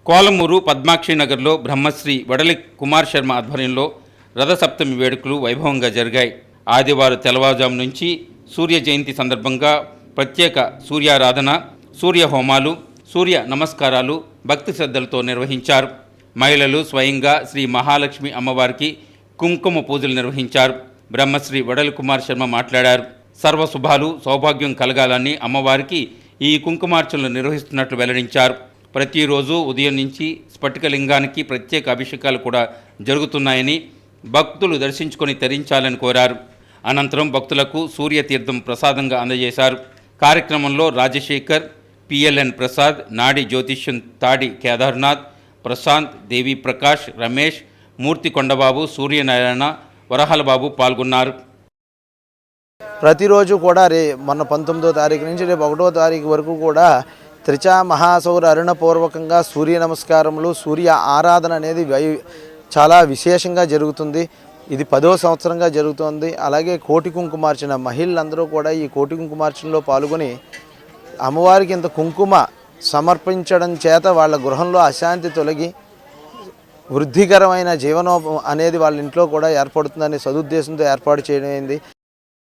కోలమూరు పద్మాక్షి నగర్లో బ్రహ్మశ్రీ వడలి కుమార్ శర్మ ఆధ్వర్యంలో రథసప్తమి వేడుకలు వైభవంగా జరిగాయి. ఆదివారం తెల్లవారుజాము నుంచి సూర్య జయంతి సందర్భంగా ప్రత్యేక సూర్యారాధన, సూర్య హోమాలు, సూర్య నమస్కారాలు భక్తి శ్రద్ధలతో నిర్వహించారు. మహిళలు స్వయంగా శ్రీ మహాలక్ష్మి అమ్మవారికి కుంకుమ పూజలు నిర్వహించారు. బ్రహ్మశ్రీ వడలి కుమార్ శర్మ మాట్లాడారు. సర్వశుభాలు సౌభాగ్యం కలగాలని అమ్మవారికి ఈ కుంకుమార్చనలు నిర్వహిస్తున్నట్లు వెల్లడించారు. ప్రతిరోజు ఉదయం నుంచి స్ఫటికలింగానికి ప్రత్యేక అభిషేకాలు కూడా జరుగుతున్నాయని, భక్తులు దర్శించుకొని తరించాలని కోరారు. అనంతరం భక్తులకు సూర్యతీర్థం ప్రసాదంగా అందజేశారు. కార్యక్రమంలో రాజశేఖర్, పిఎల్ఎన్ ప్రసాద్, నాడి జ్యోతిష్యం తాడి కేదార్నాథ్, ప్రశాంత్, దేవి ప్రకాష్, రమేష్, మూర్తి కొండబాబు, సూర్యనారాయణ, వరహలబాబు పాల్గొన్నారు. ప్రతిరోజు కూడా మొన్న 19వ తారీఖు నుంచి రేపు 1వ తారీఖు వరకు కూడా త్రిచా మహాసౌర అరుణపూర్వకంగా సూర్య నమస్కారములు, సూర్య ఆరాధన అనేది చాలా విశేషంగా జరుగుతుంది. ఇది 10వ సంవత్సరంగా జరుగుతోంది. అలాగే కోటి కుంకుమార్చన మహిళలందరూ కూడా ఈ కోటి కుంకుమార్చనలో పాల్గొని అమ్మవారికి ఇంత కుంకుమ సమర్పించడం చేత వాళ్ళ గృహంలో అశాంతి తొలగి వృద్ధికరమైన జీవనోపం అనేది వాళ్ళ ఇంట్లో కూడా ఏర్పడుతుందనే సదుద్దేశంతో ఏర్పాటు చేయడం అయింది.